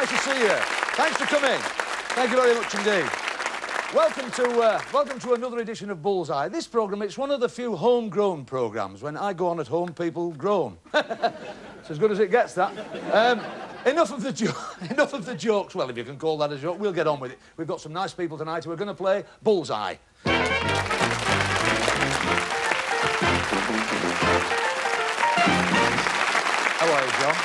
Nice to see you. Thanks for coming. Thank you very much indeed. Welcome to another edition of Bullseye. This programme, it's one of the few homegrown programmes. When I go on at home, people groan. It's as good as it gets, that. Enough of the jokes. Well, if you can call that a joke, we'll get on with it. We've got some nice people tonight who are going to play Bullseye. How are you, John?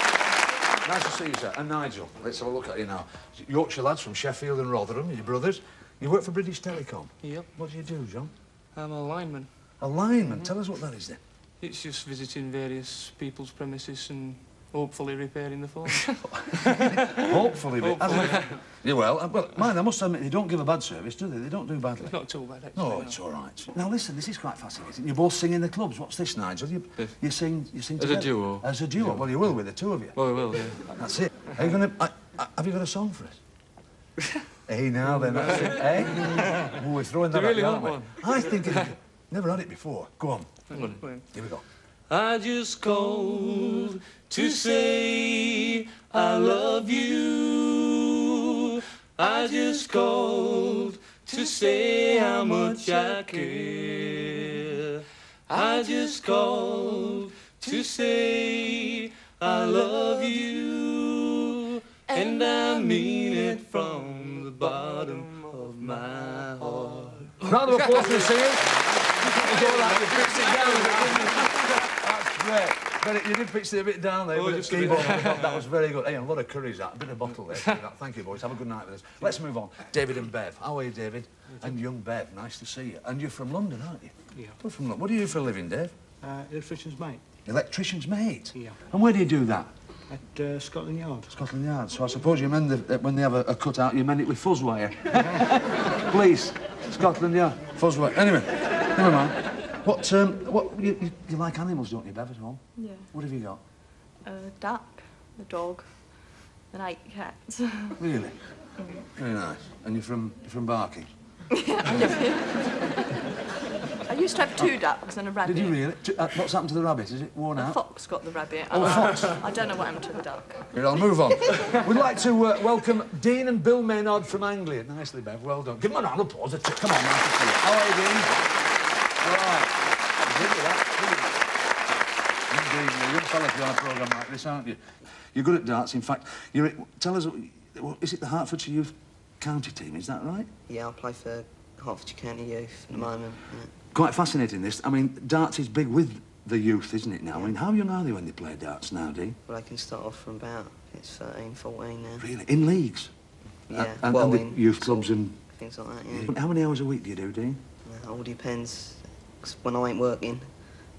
Nice to see you, sir. And Nigel, let's have a look at you now. Yorkshire lads from Sheffield and Rotherham, your brothers. You work for British Telecom? Yep. What do you do, John? I'm a lineman. A lineman? Tell us what that is, then. It's just visiting various people's premises and hopefully repairing the phone. Hopefully. Yeah, well, mine, I must admit, they don't give a bad service, do they? They don't do badly. It's not too bad, actually. No, it's all right. Now, listen, this is quite fascinating. You both sing in the clubs. What's this, Nigel? You sing together? As a duo. As a duo? Well, you will with the two of you. Well, we will, yeah. That's it. Are you going to... have you got a song for us? Hey, now then, that's it, eh? Oh, we're throwing that really aren't we? one? I think never had it before. Go on. Here we go. I just called to say I love you. I just called to say how much I care. I just called to say I love you. And I mean it from the bottom of my heart. Round of applause for the singers. You fixed it down a bit, didn't you? That's great. But you did fix it a bit down there with the keyboard. That was very good. Hey, a lot of courage, that. A bit of bottle there. Thank you, boys. Have a good night with us. Let's move on. David and Bev. How are you, David? And young Bev. Nice to see you. And you're from London, aren't you? Yeah. You're from London. What do you do for a living, Dave? Electrician's mate. Electrician's mate? Yeah. And where do you do that? At Scotland Yard. Scotland Yard. So I suppose you mend when they have a cut-out, you mend it with fuzz wire. Please. Scotland Yard. Fuzz wire. Anyway, never mind. You like animals, don't you, Bev, at home? Yeah. What have you got? A duck, a dog, and 8 cats. Really? Very nice. And you're from Barking? I used to have 2 ducks and a rabbit. Did you really? What's happened to the rabbit? Is it worn A out? fox got the rabbit. Oh, a fox. I don't know what happened to the duck. Here, I'll move on. We'd like to welcome Dean and Bill Maynard from Anglia. Nicely, Bev. Well done. Give them a round of applause. Come on, nice to see you. How are you, Dean? All right. Indeed, you're a young fella to be on a programme like this, aren't you? You're good at darts. In fact, tell us, is it the Hertfordshire Youth County team? Is that right? Yeah, I play for Hertfordshire County Youth at the moment. Yeah. Quite fascinating, this. I mean, darts is big with the youth, isn't it, now? I mean, how young are they when they play darts now, Dean? Well, I can start off from about, it's 13, 14 now. Really? In leagues? Yeah, and the youth clubs and... things like that, yeah. How many hours a week do you do, Dean? It all depends. 'Cause when I ain't working,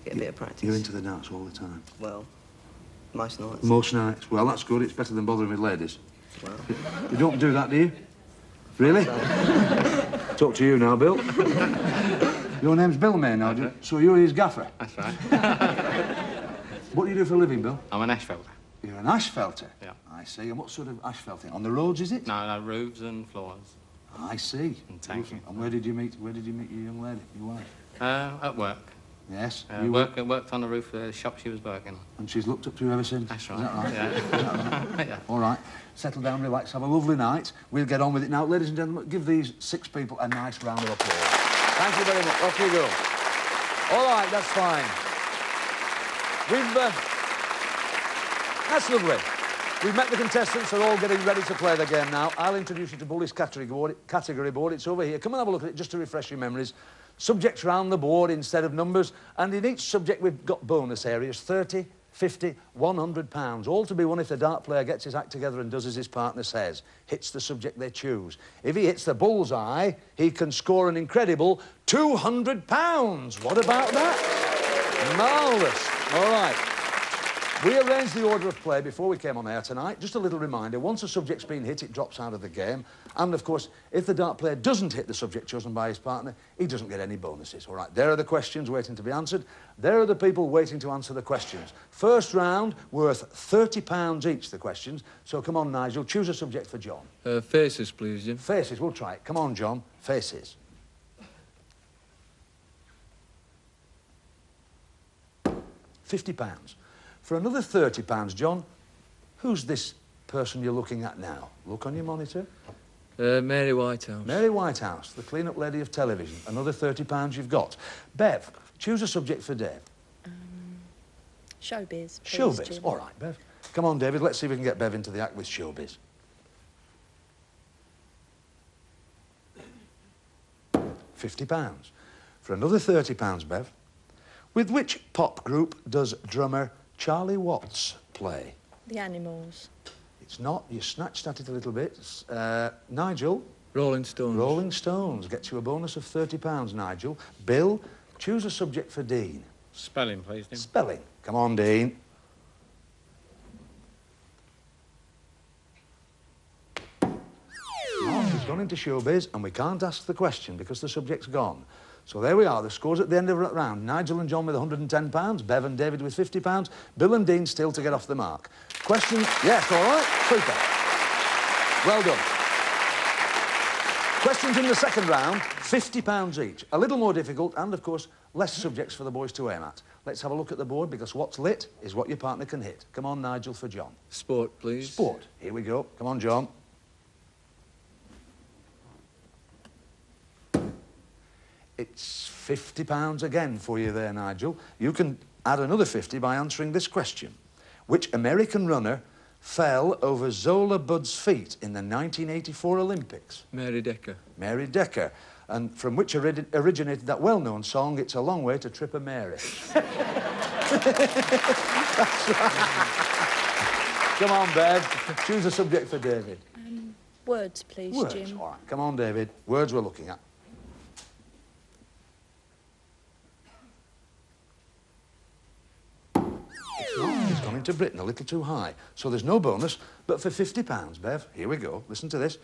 get a bit of practice. You're into the darts all the time? Well, most nights. Most nights. Well, that's good. It's better than bothering with ladies. Well... You don't do that, do you? Really? Talk to you now, Bill. Your name's Bill Maynard, right. So you're his gaffer? That's right. What do you do for a living, Bill? I'm an asphalter. You're an asphalter? Yeah. I see. And what sort of asphalting? On the roads, is it? No, roofs and floors. I see. And tanking. And where did you meet your young lady, your wife? At work. Yes. Worked on the roof of the shop she was working on. And she's looked up to you ever since? That's right. Is that right? Yeah. Is that right? Yeah. All right. Settle down, relax, have a lovely night. We'll get on with it now. Ladies and gentlemen, give these 6 people a nice round of applause. Thank you very much. Off you go. All right, that's fine. That's lovely. We've met the contestants. They're all getting ready to play the game now. I'll introduce you to Bully's category board. It's over here. Come and have a look at it just to refresh your memories. Subjects round the board instead of numbers. And in each subject, we've got bonus areas, 30, 50, £100, all to be won if the dart player gets his act together and does as his partner says, hits the subject they choose. If he hits the bullseye, he can score an incredible £200. What about that? Marvellous. All right. We arranged the order of play before we came on air tonight. Just a little reminder, once a subject's been hit, it drops out of the game. And, of course, if the dart player doesn't hit the subject chosen by his partner, he doesn't get any bonuses. All right, there are the questions waiting to be answered. There are the people waiting to answer the questions. First round, worth £30 each, the questions. So, come on, Nigel, choose a subject for John. Faces, please, Jim. Faces, we'll try it. Come on, John, faces. £50. For another £30, John, who's this person you're looking at now? Look on your monitor. Mary Whitehouse. Mary Whitehouse, the clean-up lady of television. Another £30 you've got. Bev, choose a subject for Dave. Showbiz, please, Showbiz. Jim. All right, Bev. Come on, David, let's see if we can get Bev into the act with showbiz. £50. For another £30, Bev. With which pop group does drummer Charlie Watts play? The Animals. It's not. You snatched at it a little bit. Nigel? Rolling Stones. Rolling Stones. Gets you a bonus of £30, Nigel. Bill, choose a subject for Dean. Spelling, please, Jim. Spelling. Come on, Dean. He's gone into showbiz and we can't ask the question because the subject's gone. So there we are, the scores at the end of the round. Nigel and John with £110, Bev and David with £50, Bill and Dean still to get off the mark. Question, yes, all right, super. Well done. Questions in the second round, £50 each. A little more difficult and, of course, less subjects for the boys to aim at. Let's have a look at the board because what's lit is what your partner can hit. Come on, Nigel, for John. Sport, please. Sport. Here we go. Come on, John. It's £50 again for you there, Nigel. You can add another 50 by answering this question. Which American runner fell over Zola Budd's feet in the 1984 Olympics? Mary Decker. Mary Decker. And from which originated that well-known song, It's a Long Way to Trip a Mary. That's right. Come on, Bev. Choose a subject for David. Words, please, Words. Jim. All right. Come on, David. Words we're looking at. It's gone into Britain a little too high. So there's no bonus, but for £50, Bev, here we go. Listen to this.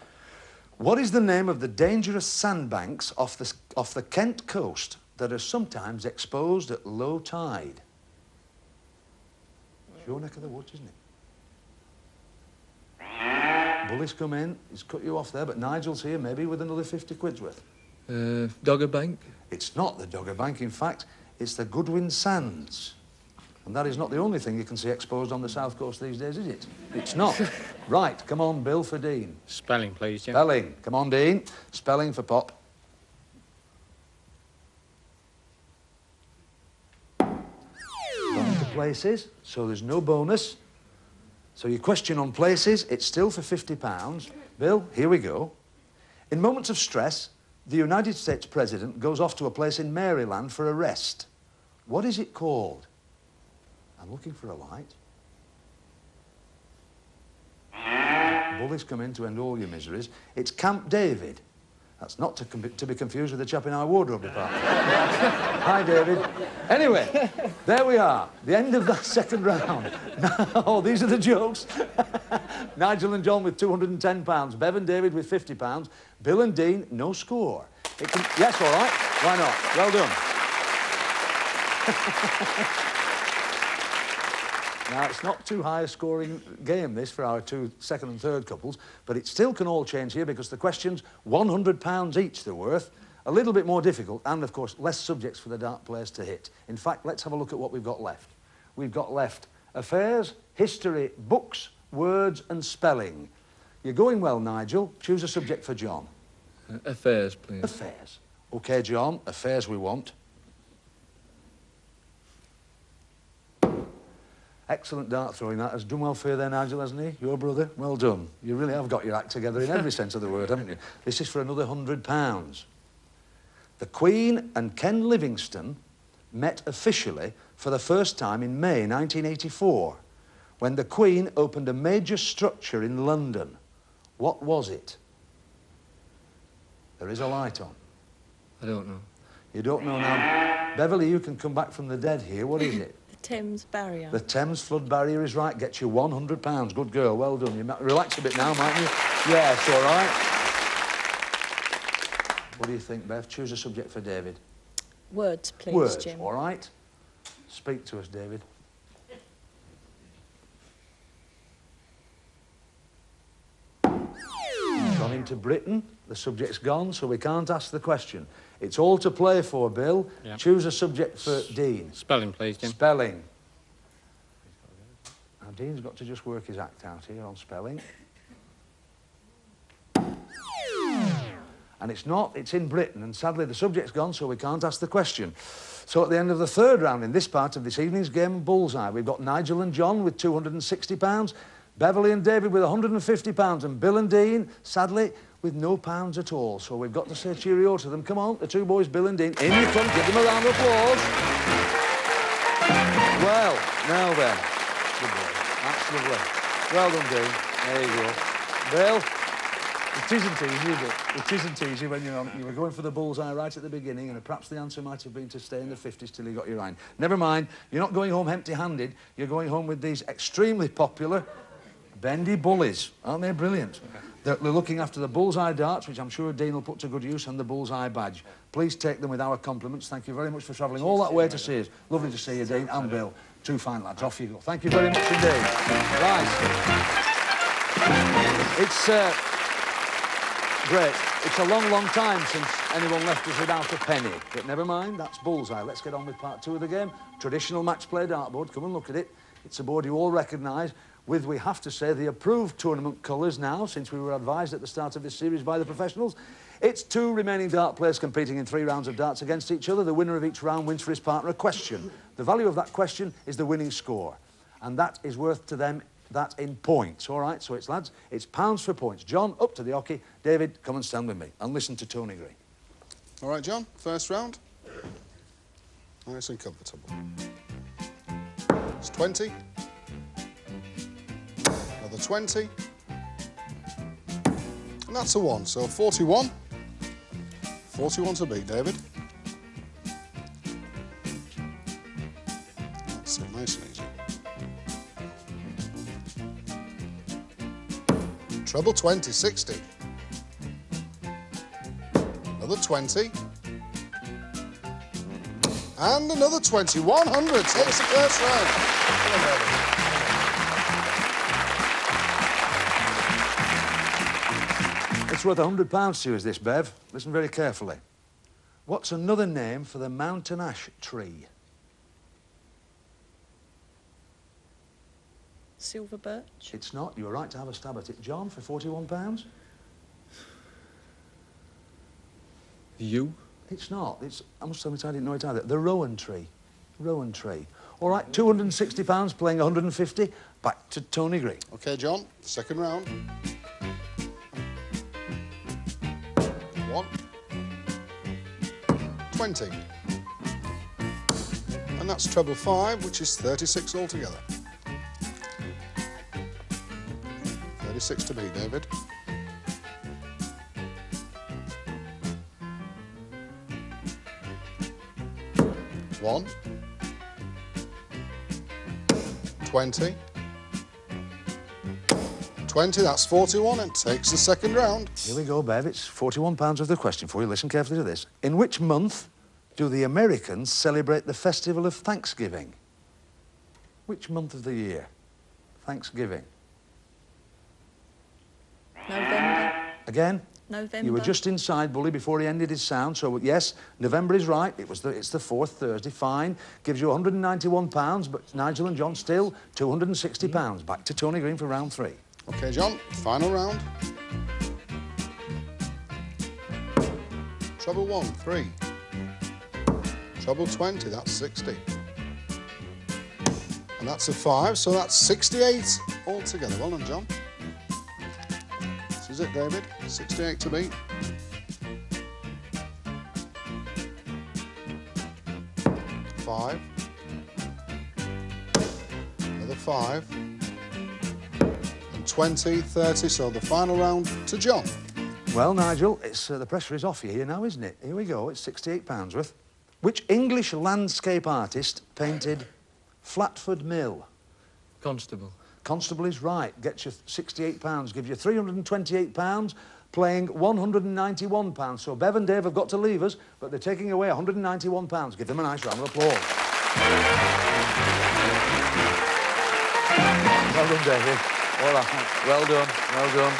What is the name of the dangerous sandbanks off the Kent coast that are sometimes exposed at low tide? It's your neck of the woods, isn't it? Bully's come in, he's cut you off there, but Nigel's here, maybe with another 50 quid's worth. Dogger Bank. It's not the Dogger Bank, in fact, it's the Goodwin Sands. And that is not the only thing you can see exposed on the south coast these days, is it? It's not. Right, come on, Bill, for Dean. Spelling, please, Jim. Spelling. Come on, Dean. Spelling for Pop. Gone into places, so there's no bonus. So your question on places, it's still for £50. Bill, here we go. In moments of stress, the United States President goes off to a place in Maryland for a rest. What is it called? I'm looking for a light. Bullies come in to end all your miseries. It's Camp David. That's not to be confused with the chap in our wardrobe department. Hi, David. Anyway, there we are. The end of that second round. Oh, these are the jokes. Nigel and John with £210. Bev and David with £50. Bill and Dean, no score. Yes, all right. Why not? Well done. Now, it's not too high a scoring game, this, for our two second and third couples, but it still can all change here because the questions, £100 each they're worth, a little bit more difficult, and, of course, less subjects for the dark players to hit. In fact, let's have a look at what we've got left. We've got left affairs, history, books, words and spelling. You're going well, Nigel. Choose a subject for John. Affairs, please. Affairs. OK, John, affairs we want. Excellent dart throwing, that. Has done well for you there, Nigel, hasn't he? Your brother? Well done. You really have got your act together in every sense of the word, haven't you? This is for another £100. The Queen and Ken Livingstone met officially for the first time in May 1984, when the Queen opened a major structure in London. What was it? There is a light on. I don't know. You don't know now. Beverly, you can come back from the dead here. What is it? Thames Barrier. The Thames Flood Barrier is right. Gets you £100. Good girl. Well done. You might relax a bit now, mightn't you? Yes, all right. What do you think, Bev? Choose a subject for David. Words, please, Words. Jim. All right. Speak to us, David. Gone into Britain. The subject's gone, so we can't ask the question. It's all to play for, Bill. Yep. Choose a subject for Dean. Spelling, please, Jim. Spelling. Dean's got to just work his act out here on spelling. And it's not, it's in Britain, and sadly the subject's gone, so we can't ask the question. So at the end of the third round in this part of this evening's game of Bullseye, we've got Nigel and John with £260, Beverly and David with £150, and Bill and Dean, sadly, with no pounds at all. So we've got to say cheerio to them. Come on, the two boys, Bill and Dean, in you come, give them a round of applause. Well, now then. Good boy. That's lovely. Well done, Dean. There you go. Bill, it isn't easy, is it? It isn't easy when you're on. You were going for the bullseye right at the beginning, and perhaps the answer might have been to stay in the 50s till you got your line. Never mind, you're not going home empty-handed. You're going home with these extremely popular bendy bullies. Aren't they brilliant? They're looking after the bullseye darts, which I'm sure Dean will put to good use, and the bullseye badge. Please take them with our compliments. Thank you very much for travelling all that way to see us. Lovely to see you, Dean and Bill. Two fine lads. Off you go. Thank you very much indeed. Right. It's great. It's a long, long time since anyone left us without a penny. But never mind, that's Bullseye. Let's get on with part two of the game. Traditional match play dartboard. Come and look at it. It's a board you all recognise, with, we have to say, the approved tournament colours now, since we were advised at the start of this series by the professionals. It's two remaining dart players competing in 3 rounds of darts against each other. The winner of each round wins for his partner a question. The value of that question is the winning score, and that is worth to them that in points. All right, so it's, lads, it's pounds for points. John, up to the hockey. David, come and stand with me and listen to Tony Green. All right, John, first round. Nice and comfortable. It's 20. Another 20. And that's a 1, so 41. 41 to beat, David. That's it, nice and easy. Treble 20, 60. Another 20. And another 20, 100. Takes the first round. It's worth £100 to us, this, Bev. Listen very carefully. What's another name for the mountain ash tree? Silver birch. It's not. You were right to have a stab at it. John, for £41? You? It's not. It's, I must admit I didn't know it either. The rowan tree. Rowan tree. All right, £260 playing 150. Back to Tony Green. OK, John, second round. 1. 20. And that's treble 5, which is 36 altogether. 36 to beat, David. One. 20. 20, that's 41, and takes the second round. Here we go, Bev. It's £41 of the question for you. Listen carefully to this. In which month do the Americans celebrate the festival of Thanksgiving? Which month of the year? Thanksgiving. November. Again? November. You were just inside, Bully, before he ended his sound, so yes, November is right. It's the 4th Thursday, fine. Gives you £191, but Nigel and John still £260. Back to Tony Green for round 3. OK, John, final round. Treble 1, 3. Treble 20, that's 60. And that's a 5, so that's 68 altogether. Well done, John. This is it, David. 68 to beat. Five. Another 5. 20, 30, so the final round to John. Well, Nigel, it's the pressure is off you here now, isn't it? Here we go, it's £68 worth. Which English landscape artist painted Flatford Mill? Constable. Constable is right. Gets you £68, gives you £328, playing £191. So Bev and Dave have got to leave us, but they're taking away £191. Give them a nice round of applause. Well done, David. All right. Well done. Well done.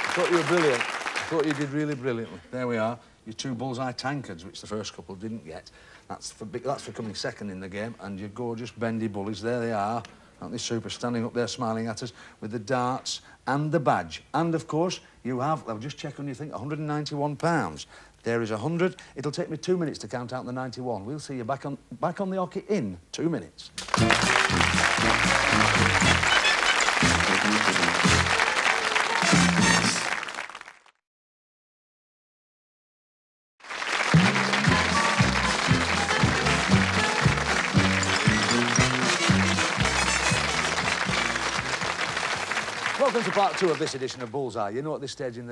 I thought you were brilliant. I thought you did really brilliantly. There we are. your 2 Bullseye tankards, which the first couple didn't get. That's for coming second in the game, and your gorgeous bendy bullies, there they are. Aren't they super, standing up there smiling at us with the darts and the badge. And, of course, you have, I'll just check on you think, £191. There is 100. It'll take me 2 minutes to count out the 91. We'll see you back on the hockey in 2 minutes. Welcome to part 2 of this edition of Bullseye. You know, at this stage in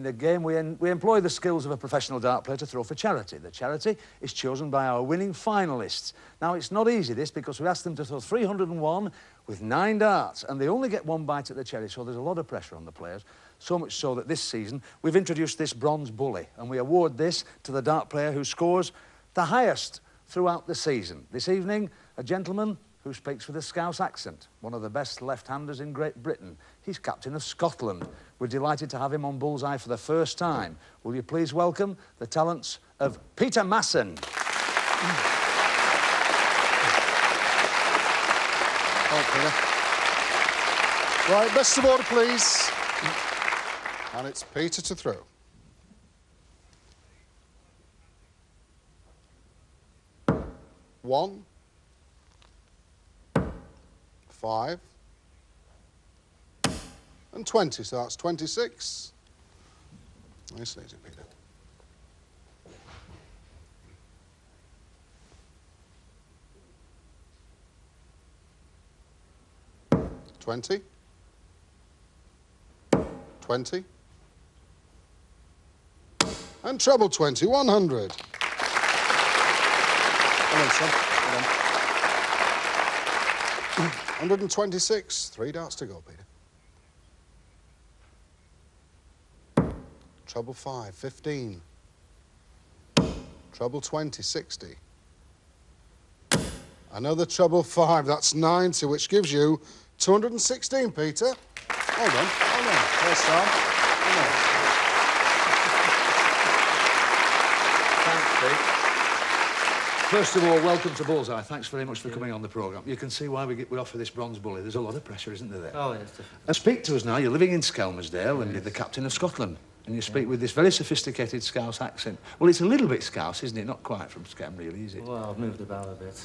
the game, we employ the skills of a professional dart player to throw for charity. The charity is chosen by our winning finalists. Now, it's not easy, this, because we asked them to throw 301 with 9 darts, and they only get 1 bite at the cherry, so there's a lot of pressure on the players. So much so that this season, we've introduced this bronze bully, and we award this to the dart player who scores the highest throughout the season. This evening, a gentleman who speaks with a Scouse accent, one of the best left-handers in Great Britain. He's captain of Scotland. We're delighted to have him on Bullseye for the first time. Will you please welcome the talents of Peter Masson. Oh, Peter. Right, best of order, please. And it's Peter to throw. 1, 5, and 20, so that's 26. Nice and easy, Peter. 20, 20, and treble 20, 100. Come on, son. Come on. 126, 3 darts to go, Peter. Treble 5, 15. Treble 20, 60. Another treble 5, that's 90, which gives you 216, Peter. Hold on, hold on. First time. Hold on. Thanks, Pete. First of all, welcome to Bullseye. Thanks very much for coming on the programme. You can see why we offer this bronze bully. There's a lot of pressure, isn't there? Oh, yes, definitely. Now, speak to us now. You're living in Skelmersdale and you're the captain of Scotland. And you speak with this very sophisticated Scouse accent. Well, it's a little bit Scouse, isn't it? Not quite from Skem, really, is it? Well, I've moved about a bit.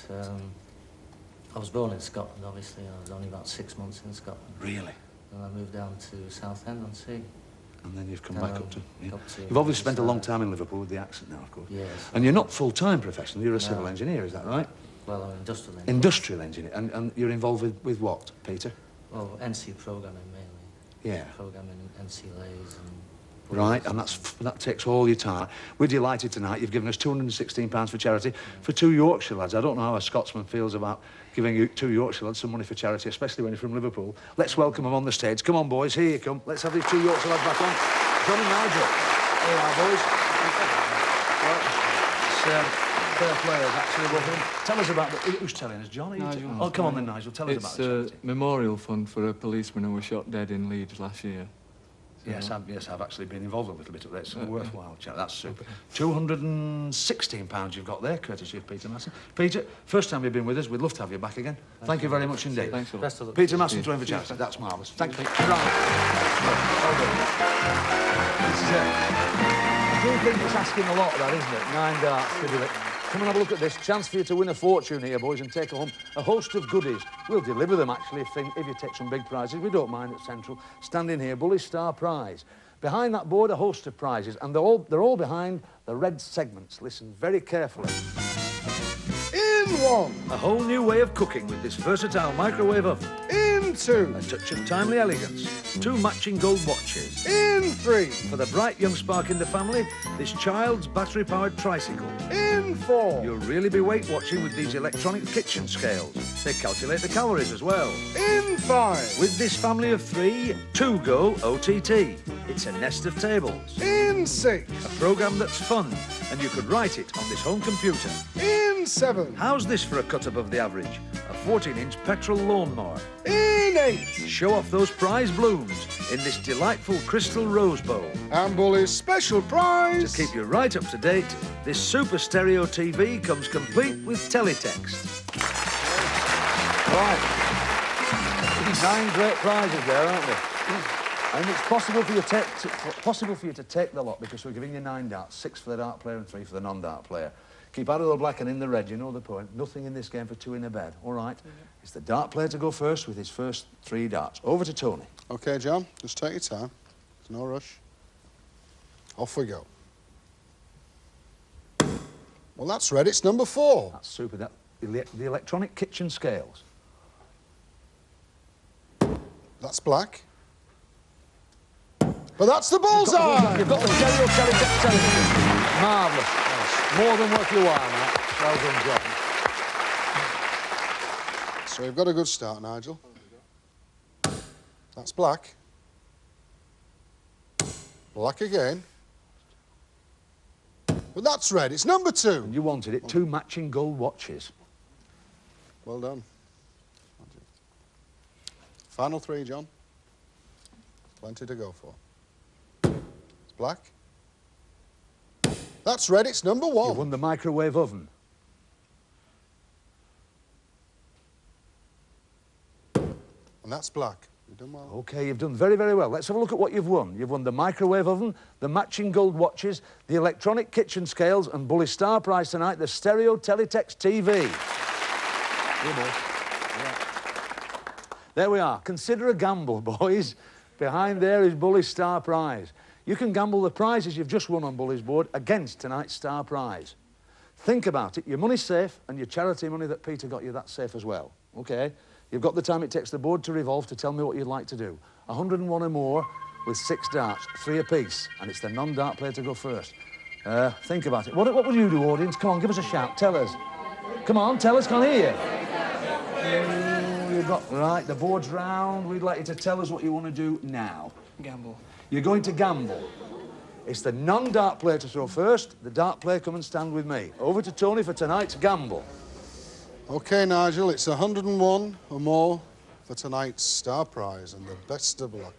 I was born in Scotland, obviously. I was only about 6 months in Scotland. Really? And I moved down to Southend on Sea. And then you've come back up to... Yeah. You've obviously spent a long time in Liverpool with the accent now, of course. Yes. And you're not full-time professional, you're a civil engineer, is that right? Well, I'm an industrial engineer. Industrial engineer. And you're involved with what, Peter? Well, NC programming, mainly. Yeah. Programming NC lays and... Right, and that takes all your time. We're delighted tonight. You've given us £216 for charity for 2 Yorkshire lads. I don't know how a Scotsman feels about giving you 2 Yorkshire lads some money for charity, especially when you're from Liverpool. Let's welcome them on the stage. Come on, boys, here you come. Let's have these 2 Yorkshire lads back on. John and Nigel. Here you are, boys. Well, it's fair players, actually. Well, tell us about... Who's telling us, John? Nigel. Oh, come on then, Nigel. Tell us about It's the charity. a memorial fund for a policeman who was shot dead in Leeds last year. Yes, I've actually been involved a little bit of that. It's a worthwhile chat. That's super. £216 you've got there, courtesy of Peter Masson. Peter, first time you've been with us. We'd love to have you back again. Thank you very much indeed. Thanks a lot. Peter Masson throwing for charity. That's marvellous. Thanks, Pete. Right. This is it. I do think it's asking a lot, that, isn't it? 9 darts to do it. Come and have a look at this. Chance for you to win a fortune here, boys, and take home a host of goodies. We'll deliver them, actually, if you take some big prizes. We don't mind at Central. Standing here, Bully Star Prize. Behind that board, a host of prizes, and they're all behind the red segments. Listen very carefully. In 1. A whole new way of cooking with this versatile microwave oven. In 2. A touch of timely elegance. 2 matching gold watches. In 3. For the bright young spark in the family, this child's battery-powered tricycle. In 4. You'll really be weight watching with these electronic kitchen scales. They calculate the calories as well. In 5. With this family of 3, 2 go OTT. It's a nest of tables. In 6. A programme that's fun, and you could write it on this home computer. In 7. How's this for a cut above the average? A 14-inch petrol lawnmower. In Nate. Show off those prize blooms in this delightful crystal rose bowl. And Bully's special prize. To keep you right up to date, this super stereo TV comes complete with teletext. Right. 9 great prizes there, aren't there? And it's possible for you to take the lot because we're giving you 9 darts, 6 for the dart player and 3 for the non-dart player. Keep out of the black and in the red, you know the point. Nothing in this game for 2 in a bed, all right? It's the dart player to go first with his first 3 darts. Over to Tony. OK, John, just take your time. There's no rush. Off we go. Well, that's red. It's number 4. That's super. The electronic kitchen scales. That's black. But that's the bullseye! You've got the stereo television. Marvellous. More than worth your while, mate. Well done, John. So you've got a good start, Nigel. That's black. Black again. But that's red. It's number 2. And you wanted it. 2 matching gold watches. Well done. Final 3, John. Plenty to go for. It's black. That's red. It's number 1. You won the microwave oven. And that's black. You've done well. OK, you've done very, very well. Let's have a look at what you've won. You've won the microwave oven, the matching gold watches, the electronic kitchen scales, and Bully's star prize tonight, the stereo teletext TV. Here, boys. Yeah. There we are. Consider a gamble, boys. Behind there is Bully's star prize. You can gamble the prizes you've just won on Bully's board against tonight's star prize. Think about it. Your money's safe, and your charity money that Peter got you, that's safe as well. OK? You've got the time it takes the board to revolve to tell me what you'd like to do. 101 or more with 6 darts, 3 apiece, and it's the non-dart player to go first. Think about it. What would you do, audience? Come on, give us a shout. Tell us. Come on, tell us. Can't hear you. You've got... Right, the board's round. We'd like you to tell us what you want to do now. Gamble. You're going to gamble. It's the non-dart player to throw first. The dart player, come and stand with me. Over to Tony for tonight's gamble. OK, Nigel, it's 101 or more for tonight's star prize, and the best of luck.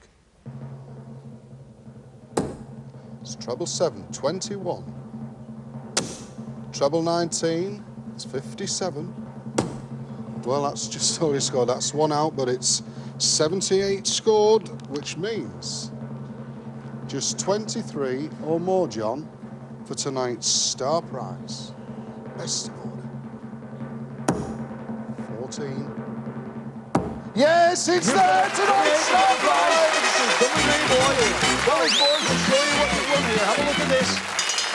It's treble 7, 21. Treble 19, it's 57. Well, that's just all he scored. That's 1 out, but it's 78 scored, which means just 23 or more, John, for tonight's star prize. Best of all. 14. Yes, it's there tonight, star prize! Come with me, boys. Bully's boys will show you what you've won here. Have a look at this.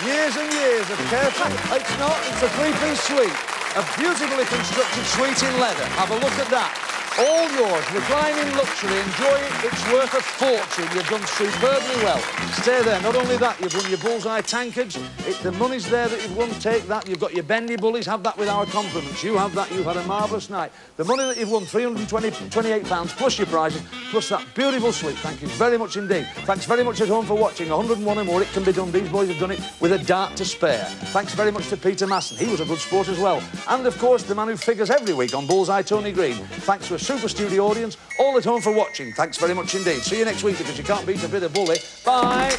Years and years of careful... It's not, it's a 3-piece suite. A beautifully constructed suite in leather. Have a look at that. All yours, reclining luxury, enjoy it, it's worth a fortune. You've done superbly well. Stay there. Not only that, you've won your Bullseye tankards. The money's there that you've won, take that. You've got your bendy bullies, have that with our compliments. You have that, you've had a marvellous night. The money that you've won, £328, plus your prizes, plus that beautiful suite. Thank you very much indeed. Thanks very much at home for watching. 101 or more, it can be done. These boys have done it with a dart to spare. Thanks very much to Peter Masson. He was a good sport as well. And, of course, the man who figures every week on Bullseye, Tony Green. Thanks to a super studio audience, all at home for watching. Thanks very much indeed. See you next week because you can't beat a bit of bully. Bye.